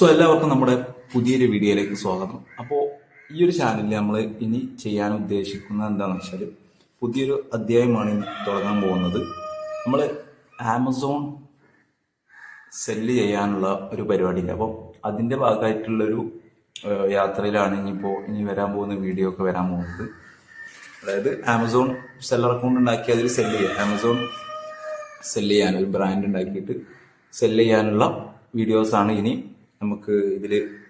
എല്ലാവർക്കും നമ്മുടെ പുതിയൊരു വീഡിയോയിലേക്ക് സ്വാഗതം. അപ്പോൾ ഈ ഒരു ചാനലിൽ നമ്മൾ ഇനി ചെയ്യാൻ ഉദ്ദേശിക്കുന്നത് എന്താണെന്ന് വെച്ചാൽ പുതിയൊരു അധ്യായമാണ് ഇനി തുടങ്ങാൻ പോകുന്നത്. നമ്മൾ ആമസോൺ സെല്ല് ചെയ്യാനുള്ള ഒരു പരിപാടിയില്ല. അപ്പോൾ അതിൻ്റെ ഭാഗമായിട്ടുള്ളൊരു യാത്രയിലാണ് ഇനി വരാൻ പോകുന്ന വീഡിയോ ഒക്കെ വരാൻ പോകുന്നത്. അതായത് ആമസോൺ സെല്ലർ അക്കൗണ്ട് ഉണ്ടാക്കി അതിൽ സെല്ല് ചെയ്യാം. ആമസോൺ സെല്ല് ചെയ്യാൻ ഒരു ബ്രാൻഡ് ഉണ്ടാക്കിയിട്ട് സെല്ല് ചെയ്യാനുള്ള വീഡിയോസാണ് ഇനി നമുക്ക്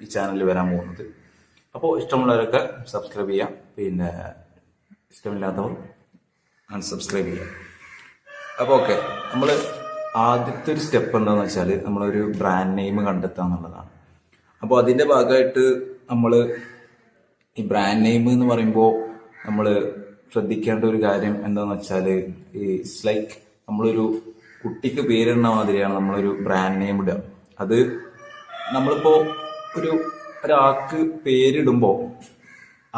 ഈ ചാനലിൽ വരാൻ പോകുന്നത്. അപ്പോൾ ഇഷ്ടമുള്ളവരൊക്കെ സബ്സ്ക്രൈബ് ചെയ്യാം, പിന്നെ ഇഷ്ടമില്ലാത്തവർ അൺസബ്സ്ക്രൈബ് ചെയ്യാം. അപ്പോൾ ഓക്കെ, നമ്മൾ ആദ്യത്തെ ഒരു സ്റ്റെപ്പ് എന്താണെന്ന് വെച്ചാൽ നമ്മളൊരു ബ്രാൻഡ് നെയിം കണ്ടെത്തുക എന്നുള്ളതാണ്. അപ്പോൾ അതിൻ്റെ ഭാഗമായിട്ട് നമ്മൾ ഈ ബ്രാൻഡ് നെയിം എന്ന് പറയുമ്പോൾ നമ്മൾ ശ്രദ്ധിക്കേണ്ട ഒരു കാര്യം എന്താണെന്ന് വെച്ചാൽ ഇറ്റ്സ് ലൈക്ക് നമ്മളൊരു കുട്ടിക്ക് പേരിടുന്ന മാതിരിയാണ് നമ്മളൊരു ബ്രാൻഡ് നെയിം ഇടുക. അത് നമ്മളിപ്പോ ഒരാൾക്ക് പേരിടുമ്പോൾ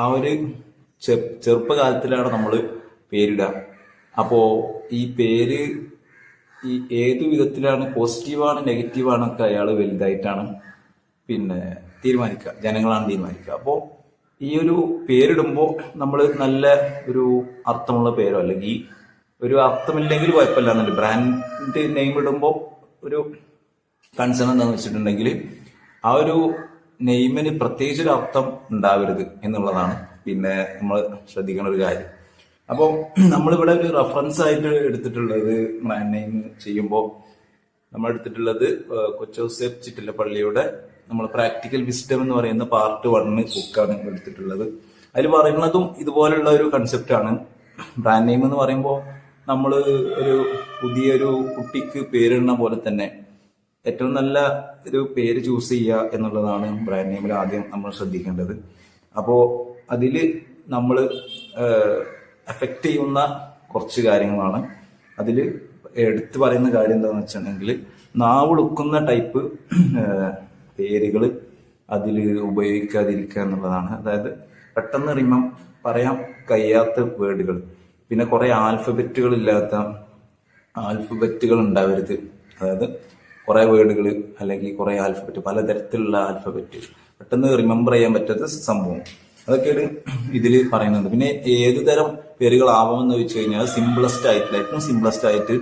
ആ ഒരു ചെറുപ്പകാലത്തിലാണ് നമ്മൾ പേരിടുക. അപ്പോ ഈ പേര് ഏതു വിധത്തിലാണ്, പോസിറ്റീവാണ് നെഗറ്റീവാണ് ഒക്കെ അയാൾ വലുതായിട്ടാണ് പിന്നെ തീരുമാനിക്കുക, ജനങ്ങളാണ് തീരുമാനിക്കുക. അപ്പോൾ ഈ ഒരു പേരിടുമ്പോൾ നമ്മൾ നല്ല ഒരു അർത്ഥമുള്ള പേരോ അല്ലെങ്കിൽ ഒരു അർത്ഥമില്ലെങ്കിൽ കുഴപ്പമില്ല എന്നല്ല. ബ്രാൻഡ് നെയിം ഇടുമ്പോൾ ഒരു കൺസേൺ എന്താണെന്ന് വെച്ചിട്ടുണ്ടെങ്കിൽ ആ ഒരു നെയിമിന് പ്രത്യേകിച്ച് ഒരു അർത്ഥം ഉണ്ടാവരുത് എന്നുള്ളതാണ് പിന്നെ നമ്മൾ ശ്രദ്ധിക്കേണ്ട ഒരു കാര്യം. അപ്പോൾ നമ്മളിവിടെ ഒരു റെഫറൻസ് ആയിട്ട് എടുത്തിട്ടുള്ളത് ബ്രാൻഡ് നെയിം ചെയ്യുമ്പോൾ നമ്മൾ എടുത്തിട്ടുള്ളത് കൊച്ചൗസേപ്പ് ചിറ്റിലപ്പള്ളിയുടെ നമ്മൾ പ്രാക്ടിക്കൽ വിസ്ഡം എന്ന് പറയുന്ന പാർട്ട് 1 ബുക്കാണ് എടുത്തിട്ടുള്ളത്. അതിൽ പറയുന്നതും ഇതുപോലുള്ള ഒരു കൺസെപ്റ്റാണ്. ബ്രാൻഡ് നെയിം എന്ന് പറയുമ്പോൾ നമ്മൾ ഒരു പുതിയൊരു കുട്ടിക്ക് പേരിടുന്ന പോലെ തന്നെ ഏറ്റവും നല്ല ഒരു പേര് ചൂസ് ചെയ്യുക എന്നുള്ളതാണ് ബ്രാൻഡ് നെയിമിൽ ആദ്യം നമ്മൾ ശ്രദ്ധിക്കേണ്ടത്. അപ്പോൾ അതിൽ നമ്മൾ എഫക്റ്റ് ചെയ്യുന്ന കുറച്ച് കാര്യങ്ങളാണ്. അതിൽ എടുത്തു പറയുന്ന കാര്യം എന്താണെന്ന് വെച്ചിട്ടുണ്ടെങ്കിൽ നാവുളുക്കുന്ന ടൈപ്പ് പേരുകൾ അതിൽ ഉപയോഗിക്കാതിരിക്കുക എന്നുള്ളതാണ്. അതായത് പെട്ടെന്ന് പറയാൻ കഴിയാത്ത വേർഡുകൾ, പിന്നെ കുറെ ആൽഫബറ്റുകൾ ഇല്ലാത്ത ആൽഫബറ്റുകൾ ഉണ്ടാവരുത്. അതായത് കുറെ വേർഡുകൾ അല്ലെങ്കിൽ കുറെ ആൽഫബറ്റ്, പലതരത്തിലുള്ള ആൽഫബറ്റ് പെട്ടെന്ന് റിമെമ്പർ ചെയ്യാൻ പറ്റാത്ത സംഭവം, അതൊക്കെയാണ് ഇതിൽ പറയുന്നത്. പിന്നെ ഏത് തരം പേരുകളാവാമെന്ന് ചോദിച്ചു കഴിഞ്ഞാൽ ഏറ്റവും സിംപ്ലസ്റ്റ് ആയിട്ട്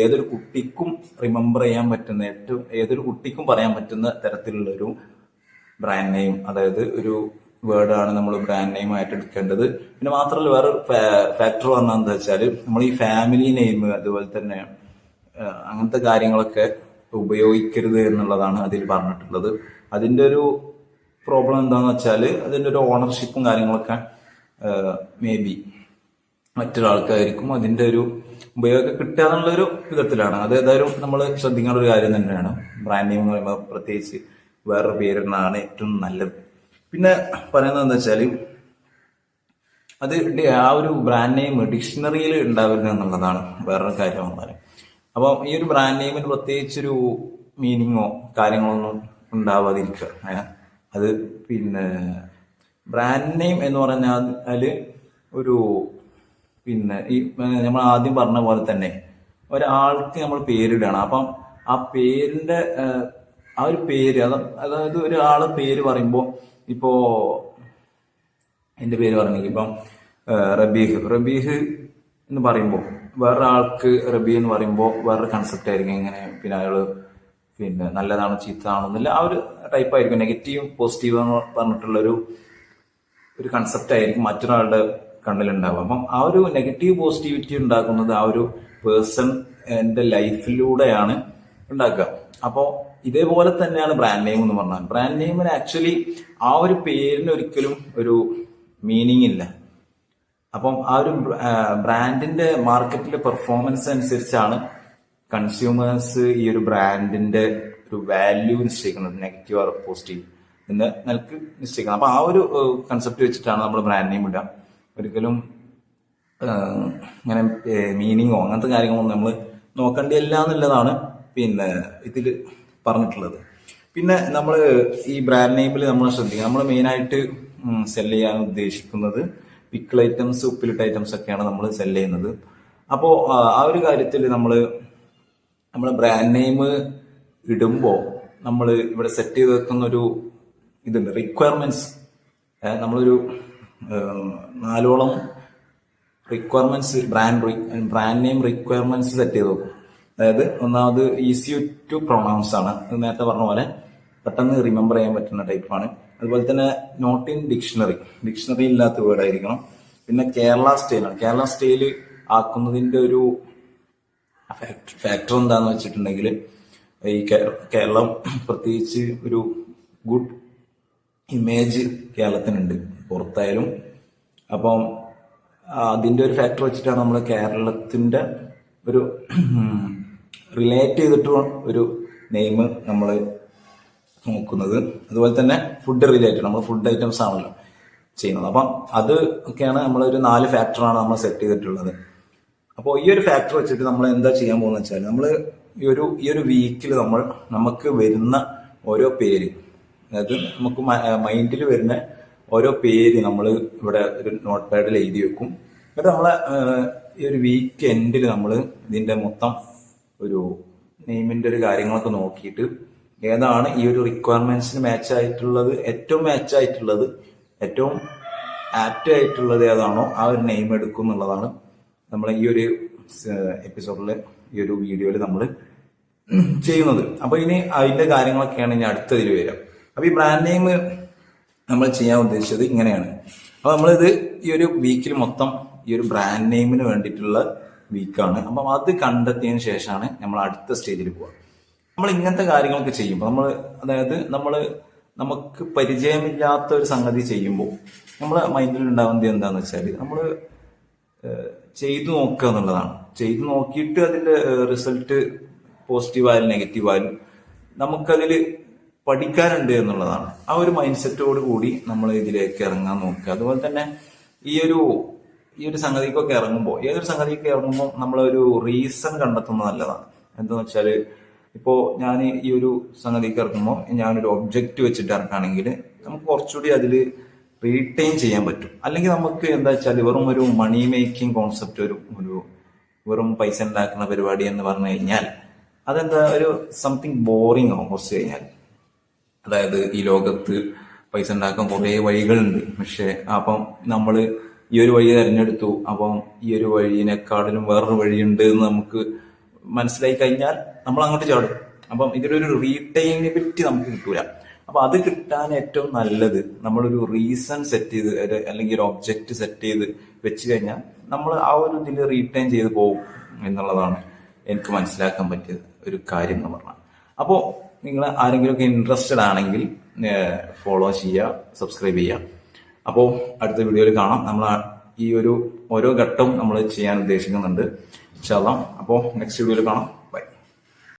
ഏതൊരു കുട്ടിക്കും റിമെമ്പർ ചെയ്യാൻ പറ്റുന്ന, ഏതൊരു കുട്ടിക്കും പറയാൻ പറ്റുന്ന തരത്തിലുള്ള ഒരു ബ്രാൻഡ് നെയിം, അതായത് ഒരു വേർഡാണ് നമ്മൾ ബ്രാൻഡ് നെയിം ആയിട്ട് എടുക്കേണ്ടത്. പിന്നെ മാത്രമല്ല വേറൊരു ഫാക്ടർ പറഞ്ഞാൽ എന്താ വെച്ചാൽ നമ്മൾ ഈ ഫാമിലി നെയിം അതുപോലെ തന്നെ അങ്ങനത്തെ കാര്യങ്ങളൊക്കെ ഉപയോഗിക്കരുത് എന്നുള്ളതാണ് അതിൽ പറഞ്ഞിട്ടുള്ളത്. അതിന്റെ ഒരു പ്രോബ്ലം എന്താന്ന് വെച്ചാൽ അതിന്റെ ഒരു ഓണർഷിപ്പും കാര്യങ്ങളൊക്കെ മേ ബി മറ്റൊരാൾക്കായിരിക്കും അതിന്റെ ഒരു ഉപയോഗം കിട്ടുക എന്നുള്ളൊരു വിധത്തിലാണ്. അത് ഏതായാലും നമ്മൾ ശ്രദ്ധിക്കേണ്ട ഒരു കാര്യം തന്നെയാണ്. ബ്രാൻഡ് നെയിം എന്ന് പറയുമ്പോൾ പ്രത്യേകിച്ച് വേറൊരു പേരിടുന്നതാണ് ഏറ്റവും നല്ലത്. പിന്നെ പറയുന്നത് എന്താ വെച്ചാൽ അത് ആ ഒരു ബ്രാൻഡ് നെയിം ഡിക്ഷണറിയിൽ ഉണ്ടാവരുത് എന്നുള്ളതാണ് വേറൊരു കാര്യം പറഞ്ഞാൽ. അപ്പം ഈ ഒരു ബ്രാൻഡ് നെയിമിന് പ്രത്യേകിച്ചൊരു മീനിങ്ങോ കാര്യങ്ങളൊന്നും ഉണ്ടാവാതിരിക്കുക. അത് പിന്നെ ബ്രാൻഡ് നെയിം എന്ന് പറഞ്ഞാൽ ഒരു പിന്നെ ഈ നമ്മൾ ആദ്യം പറഞ്ഞ പോലെ തന്നെ ഒരാൾക്ക് നമ്മൾ പേരിടുകയാണ്. അപ്പം ആ പേരിന്റെ ആ ഒരു പേര് അതായത് ഒരാള് പേര് പറയുമ്പോൾ ഇപ്പോ എന്റെ പേര് പറഞ്ഞെങ്കിൽ ഇപ്പം റബീഹ് എന്ന് പറയുമ്പോൾ വേറൊരാൾക്ക് റബി എന്ന് പറയുമ്പോൾ വേറൊരു കൺസെപ്റ്റ് ആയിരിക്കും. ഇങ്ങനെ പിന്നെ അയാള് പിന്നെ നല്ലതാണോ ചീത്തതാണോ എന്നില്ല ആ ഒരു ടൈപ്പ് ആയിരിക്കും. നെഗറ്റീവ് പോസിറ്റീവ് എന്ന് പറഞ്ഞിട്ടുള്ള ഒരു കൺസെപ്റ്റ് ആയിരിക്കും മറ്റൊരാളുടെ കണ്ണിലുണ്ടാവുക. അപ്പം ആ ഒരു നെഗറ്റീവ് പോസിറ്റിവിറ്റി ഉണ്ടാക്കുന്നത് ആ ഒരു പേഴ്സൺ എന്റെ ലൈഫിലൂടെയാണ് ഉണ്ടാക്കുക. അപ്പോൾ ഇതേപോലെ തന്നെയാണ് ബ്രാൻഡ് നെയിം എന്ന് പറഞ്ഞാൽ. ബ്രാൻഡ് നെയിമിന് ആക്ച്വലി ആ ഒരു പേരിന് ഒരിക്കലും ഒരു മീനിങ് ഇല്ല. അപ്പം ആ ഒരു ബ്രാൻഡിന്റെ മാർക്കറ്റിലെ പെർഫോമൻസ് അനുസരിച്ചാണ് കൺസ്യൂമേഴ്സ് ഈ ഒരു ബ്രാൻഡിന്റെ ഒരു വാല്യൂ നിശ്ചയിക്കുന്നത്, നെഗറ്റീവ് ഓർ പോസിറ്റീവ് എന്ന് നിലക്ക് നിശ്ചയിക്കണം. അപ്പൊ ആ ഒരു കൺസെപ്റ്റ് വെച്ചിട്ടാണ് നമ്മൾ ബ്രാൻഡ് നെയിം ഇടുക. ഒരിക്കലും ഇങ്ങനെ മീനിങ്ങോ അങ്ങനത്തെ കാര്യങ്ങളൊന്നും നമ്മൾ നോക്കേണ്ടിയല്ല എന്നുള്ളതാണ് പിന്നെ ഇതിൽ പറഞ്ഞിട്ടുള്ളത്. പിന്നെ നമ്മൾ ഈ ബ്രാൻഡ് നെയിമിൽ നമ്മൾ ശ്രദ്ധിക്കുക, നമ്മൾ മെയിനായിട്ട് സെല് ചെയ്യാൻ ഉദ്ദേശിക്കുന്നത് പിക്കിൾ ഐറ്റംസ്, ഉപ്പിലിട്ട ഐറ്റംസ് ഒക്കെയാണ് നമ്മൾ സെല് ചെയ്യുന്നത്. അപ്പോൾ ആ ഒരു കാര്യത്തിൽ നമ്മൾ ബ്രാൻഡ് നെയിം ഇടുമ്പോൾ നമ്മൾ ഇവിടെ സെറ്റ് ചെയ്ത് വെക്കുന്ന ഒരു ഇതുണ്ട്, റിക്വയർമെന്റ്സ്. നമ്മളൊരു 4ഓളം requirements, brand name requirements set ചെയ്ത് നോക്കും. അതായത് ഒന്നാമത് ഈസി ടു പ്രൊണൗൺസ് ആണ്, നേരത്തെ പറഞ്ഞ പോലെ പെട്ടെന്ന് റിമെമ്പർ ചെയ്യാൻ പറ്റുന്ന ടൈപ്പാണ്. അതുപോലെ തന്നെ നോട്ട് ഇൻ ഡിക്ഷണറി ഇല്ലാത്ത വേർഡ് ആയിരിക്കണം. പിന്നെ കേരള സ്റ്റൈലാണ്. കേരള സ്റ്റൈല് ആക്കുന്നതിന്റെ ഒരു ഫാക്ടർ എന്താന്ന് വെച്ചിട്ടുണ്ടെങ്കിൽ, ഈ കേരളം പ്രത്യേകിച്ച് ഒരു ഗുഡ് ഇമേജ് കേരളത്തിനുണ്ട് പുറത്തായാലും. അപ്പം അതിന്റെ ഒരു ഫാക്ടർ വെച്ചിട്ടാണ് നമ്മൾ കേരളത്തിന്റെ ഒരു റിലേറ്റ് ചെയ്തിട്ട് ഒരു നെയിം നമ്മൾ നോക്കുന്നത്. അതുപോലെ തന്നെ ഫുഡ് റിലേറ്റഡ്, നമ്മൾ ഫുഡ് ഐറ്റംസ് ആണല്ലോ ചെയ്യുന്നത്. അപ്പം അത് ഒക്കെയാണ് നമ്മളൊരു 4 ഫാക്ടറാണ് നമ്മൾ സെറ്റ് ചെയ്തിട്ടുള്ളത്. അപ്പോൾ ഈ ഒരു ഫാക്ടർ വെച്ചിട്ട് നമ്മൾ എന്താ ചെയ്യാൻ പോകുന്നത് വെച്ചാൽ, നമ്മൾ ഈ ഒരു വീക്കിൽ നമുക്ക് വരുന്ന ഓരോ പേര്, അതായത് നമുക്ക് മൈൻഡിൽ വരുന്ന ഓരോ പേര് നമ്മൾ ഇവിടെ ഒരു നോട്ട് പാഡിൽ എഴുതി വെക്കും. എന്നിട്ട് നമ്മളെ ഈ ഒരു വീക്ക് എൻഡിൽ നമ്മൾ ഇതിന്റെ മൊത്തം ഒരു നെയിമിന്റെ ഒരു കാര്യങ്ങളൊക്കെ നോക്കിയിട്ട് ഏതാണ് ഈ ഒരു റിക്വയർമെന്റ്സിന് മാച്ച് ആയിട്ടുള്ളത്, ഏറ്റവും ആപ്റ്റ് ആയിട്ടുള്ളത് ഏതാണോ ആ ഒരു നെയിം എടുക്കും എന്നുള്ളതാണ് നമ്മൾ ഈ ഒരു എപ്പിസോഡിൽ, ഈ ഒരു വീഡിയോയിൽ നമ്മൾ ചെയ്യുന്നത്. അപ്പൊ ഇനി അതിന്റെ കാര്യങ്ങളൊക്കെയാണ് ഇനി അടുത്തതിൽ വരിക. അപ്പൊ ഈ ബ്രാൻഡ് നെയിം നമ്മൾ ചെയ്യാൻ ഉദ്ദേശിച്ചത് ഇങ്ങനെയാണ്. അപ്പൊ നമ്മളിത് ഈ ഒരു വീക്കിൽ മൊത്തം ഈ ഒരു ബ്രാൻഡ് നെയിമിന് വേണ്ടിയിട്ടുള്ള വീക്കാണ്. അപ്പം അത് കണ്ടെത്തിയതിന് ശേഷമാണ് നമ്മൾ അടുത്ത സ്റ്റേജിൽ പോവുക. നമ്മൾ ഇങ്ങനത്തെ കാര്യങ്ങളൊക്കെ ചെയ്യുമ്പോൾ അതായത് നമുക്ക് പരിചയമില്ലാത്ത ഒരു സംഗതി ചെയ്യുമ്പോൾ നമ്മളെ മൈൻഡിൽ ഉണ്ടാവുന്നത് എന്താന്ന് വെച്ചാൽ, നമ്മൾ ചെയ്തു നോക്കുക എന്നുള്ളതാണ്. ചെയ്തു നോക്കിയിട്ട് അതിന്റെ റിസൾട്ട് പോസിറ്റീവ് ആയാലും നെഗറ്റീവ് ആയാലും നമുക്കതിൽ പഠിക്കാനുണ്ട് എന്നുള്ളതാണ്. ആ ഒരു മൈൻഡ് സെറ്റോട് കൂടി നമ്മൾ ഇതിലേക്ക് ഇറങ്ങാൻ നോക്കുക. അതുപോലെ തന്നെ ഈ ഒരു സംഗതിക്കൊക്കെ ഇറങ്ങുമ്പോൾ, ഏതൊരു സംഗതിക്ക് ഇറങ്ങുമ്പോൾ നമ്മളൊരു റീസൺ കണ്ടെത്തുന്നത് നല്ലതാണ്. എന്താന്ന് വെച്ചാല്, ഇപ്പോ ഞാൻ ഈ ഒരു സംഗതിക്ക് ഇറങ്ങുമ്പോൾ ഞാനൊരു ഒബ്ജക്റ്റ് വെച്ചിട്ട് ഇറക്കുകയാണെങ്കിൽ നമുക്ക് കുറച്ചുകൂടി അതിൽ റീറ്റെയിൻ ചെയ്യാൻ പറ്റും. അല്ലെങ്കിൽ നമുക്ക് എന്താ വെച്ചാൽ വെറും ഒരു മണി മേക്കിംഗ് കോൺസെപ്റ്റ്, ഒരു വെറും പൈസ ഉണ്ടാക്കുന്ന പരിപാടി എന്ന് പറഞ്ഞു കഴിഞ്ഞാൽ അതെന്താ ഒരു സംതിങ് ബോറിംഗ് ആവും കുറച്ച് കഴിഞ്ഞാൽ. അതായത് ഈ ലോകത്ത് പൈസ ഉണ്ടാക്കാൻ കുറേ വഴികളുണ്ട്, പക്ഷെ അപ്പം നമ്മൾ ഈ ഒരു വഴി തിരഞ്ഞെടുത്തു, അപ്പം ഈ ഒരു വഴിയിനെക്കാട്ടിലും വേറൊരു വഴിയുണ്ട് എന്ന് നമുക്ക് മനസ്സിലായി കഴിഞ്ഞാൽ നമ്മൾ അങ്ങോട്ട് ചാടും. അപ്പം ഇതിലൊരു റീറ്റെയിനബിലിറ്റി നമുക്ക് കിട്ടൂല. അപ്പൊ അത് കിട്ടാൻ ഏറ്റവും നല്ലത് നമ്മളൊരു റീസൺ സെറ്റ് ചെയ്ത്, അല്ലെങ്കിൽ ഒരു ഒബ്ജക്റ്റ് സെറ്റ് ചെയ്ത് വെച്ച് കഴിഞ്ഞാൽ നമ്മൾ ആ ഒരു ഇതിൽ റീറ്റെയിൻ ചെയ്ത് പോകും എന്നുള്ളതാണ് എനിക്ക് മനസ്സിലാക്കാൻ പറ്റിയ ഒരു കാര്യം എന്ന് പറഞ്ഞാൽ. അപ്പോൾ നിങ്ങൾ ആരെങ്കിലുമൊക്കെ ഇൻട്രസ്റ്റഡ് ആണെങ്കിൽ ഫോളോ ചെയ്യുക, സബ്സ്ക്രൈബ് ചെയ്യുക. അപ്പോൾ അടുത്ത വീഡിയോയിൽ കാണാം. നമ്മൾ ഈ ഓരോ ഘട്ടവും നമ്മൾ ചെയ്യാൻ ഉദ്ദേശിക്കുന്നുണ്ട് ഇൻഷാ അല്ലാഹ്. അപ്പോൾ നെക്സ്റ്റ് വീഡിയോയിൽ കാണാം.